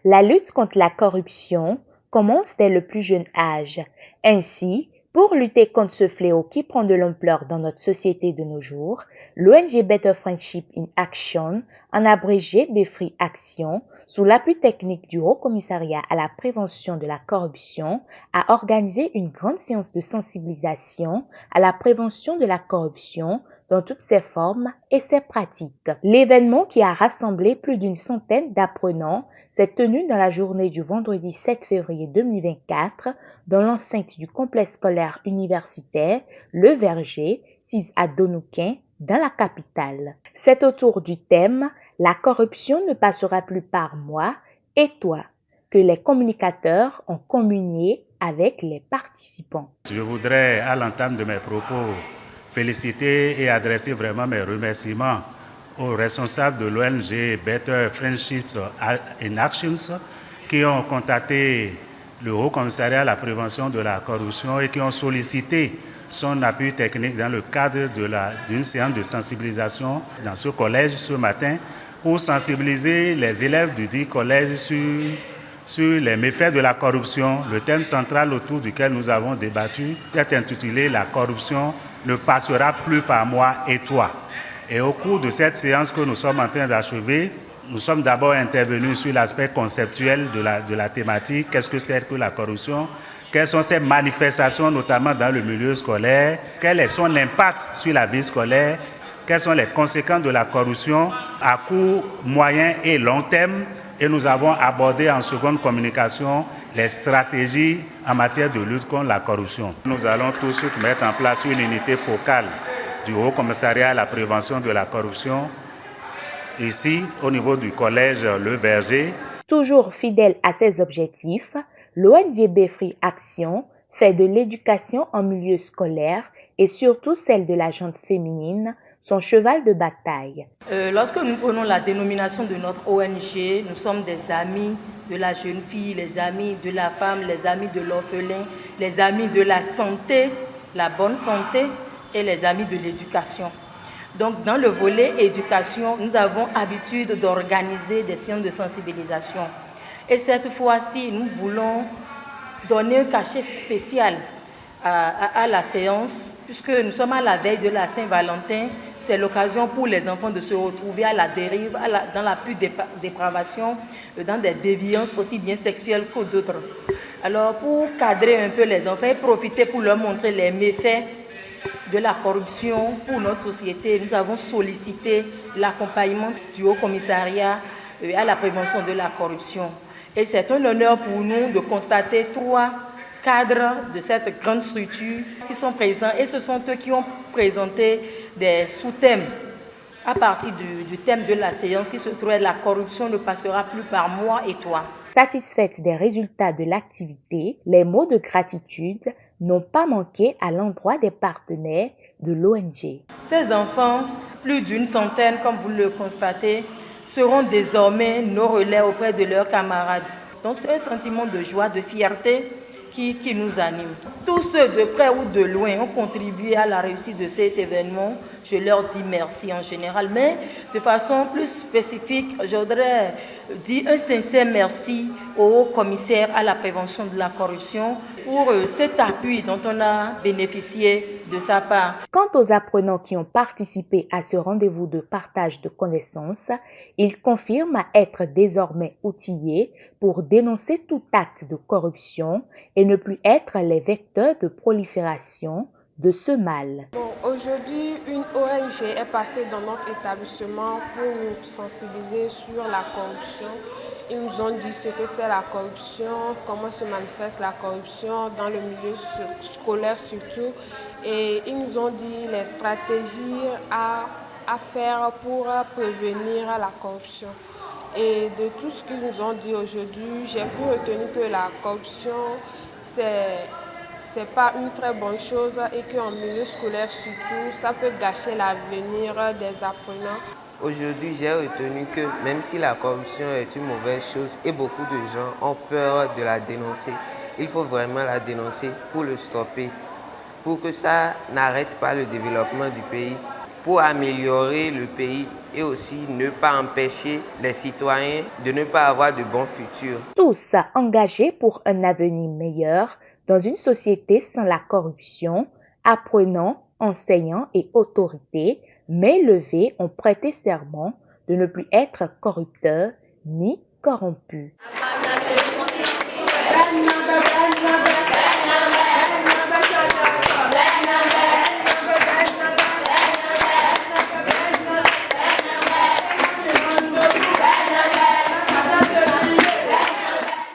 La lutte contre la corruption commence dès le plus jeune âge. Ainsi, pour lutter contre ce fléau qui prend de l'ampleur dans notre société de nos jours, l'ONG Better Friendship in Action, en abrégé BFRI Action, sous l'appui technique du Haut Commissariat à la prévention de la corruption, a organisé une grande séance de sensibilisation à la prévention de la corruption dans toutes ses formes et ses pratiques. L'événement, qui a rassemblé plus d'une centaine d'apprenants, s'est tenu dans la journée du vendredi 7 février 2024 dans l'enceinte du complexe scolaire universitaire Le Verger, 6 à Donouquin, dans la capitale. C'est autour du thème « La corruption ne passera plus par moi et toi » que les communicateurs ont communié avec les participants. Je voudrais, à l'entame de mes propos, féliciter et adresser vraiment mes remerciements aux responsables de l'ONG Better Friendship in Actions qui ont contacté le Haut Commissariat à la prévention de la corruption et qui ont sollicité son appui technique dans le cadre d'une séance de sensibilisation dans ce collège ce matin pour sensibiliser les élèves du dit collège sur les méfaits de la corruption. Le thème central autour duquel nous avons débattu est intitulé « La corruption ne passera plus par moi et toi ». Et au cours de cette séance que nous sommes en train d'achever, nous sommes d'abord intervenus sur l'aspect conceptuel de la thématique. Qu'est-ce que c'est que la corruption? Quelles sont ses manifestations, notamment dans le milieu scolaire? Quel est son impact sur la vie scolaire? Quelles sont les conséquences de la corruption à court, moyen et long terme? Et nous avons abordé en seconde communication les stratégies en matière de lutte contre la corruption. Nous allons tout de suite mettre en place une unité focale du Haut Commissariat à la prévention de la corruption, ici au niveau du collège Le Verger. Toujours fidèle à ses objectifs, l'ONG BFRI Action fait de l'éducation en milieu scolaire et surtout celle de la gente féminine son cheval de bataille. Lorsque nous prenons la dénomination de notre ONG, nous sommes des amis de la jeune fille, les amis de la femme, les amis de l'orphelin, les amis de la santé, la bonne santé et les amis de l'éducation. Donc dans le volet éducation, nous avons habitude d'organiser des séances de sensibilisation. Et cette fois-ci, nous voulons donner un cachet spécial à la séance, puisque nous sommes à la veille de la Saint-Valentin. C'est l'occasion pour les enfants de se retrouver à la dérive, dans la pure dépravation, dans des déviances aussi bien sexuelles que d'autres. Alors pour cadrer un peu les enfants et profiter pour leur montrer les méfaits de la corruption pour notre société, nous avons sollicité l'accompagnement du Haut Commissariat à la prévention de la corruption. Et c'est un honneur pour nous de constater 3 cadres de cette grande structure qui sont présents, et ce sont eux qui ont présenté des sous-thèmes à partir du thème de la séance qui se trouvait « La corruption ne passera plus par moi et toi ». Satisfaite des résultats de l'activité, les mots de gratitude n'ont pas manqué à l'endroit des partenaires de l'ONG. Ces enfants, plus d'une centaine comme vous le constatez, seront désormais nos relais auprès de leurs camarades. Donc c'est un sentiment de joie, de fierté qui nous anime. Tous ceux de près ou de loin ont contribué à la réussite de cet événement. Je leur dis merci en général, mais de façon plus spécifique, je voudrais dire un sincère merci au commissaire à la prévention de la corruption pour cet appui dont on a bénéficié de sa part. Quant aux apprenants qui ont participé à ce rendez-vous de partage de connaissances, ils confirment être désormais outillés pour dénoncer tout acte de corruption et ne plus être les vecteurs de prolifération de ce mal. Aujourd'hui, une ONG est passée dans notre établissement pour nous sensibiliser sur la corruption. Ils nous ont dit ce que c'est la corruption, comment se manifeste la corruption dans le milieu scolaire surtout. Et ils nous ont dit les stratégies à faire pour prévenir la corruption. Et de tout ce qu'ils nous ont dit aujourd'hui, j'ai pu retenir que la corruption, c'est pas une très bonne chose et qu'en milieu scolaire surtout, ça peut gâcher l'avenir des apprenants. Aujourd'hui, j'ai retenu que même si la corruption est une mauvaise chose et beaucoup de gens ont peur de la dénoncer, il faut vraiment la dénoncer pour le stopper, pour que ça n'arrête pas le développement du pays. pour améliorer le pays et aussi ne pas empêcher les citoyens de ne pas avoir de bons futurs. Tous engagés pour un avenir meilleur dans une société sans la corruption, apprenants, enseignants et autorités, main levée, ont prêté serment de ne plus être corrupteurs ni corrompus.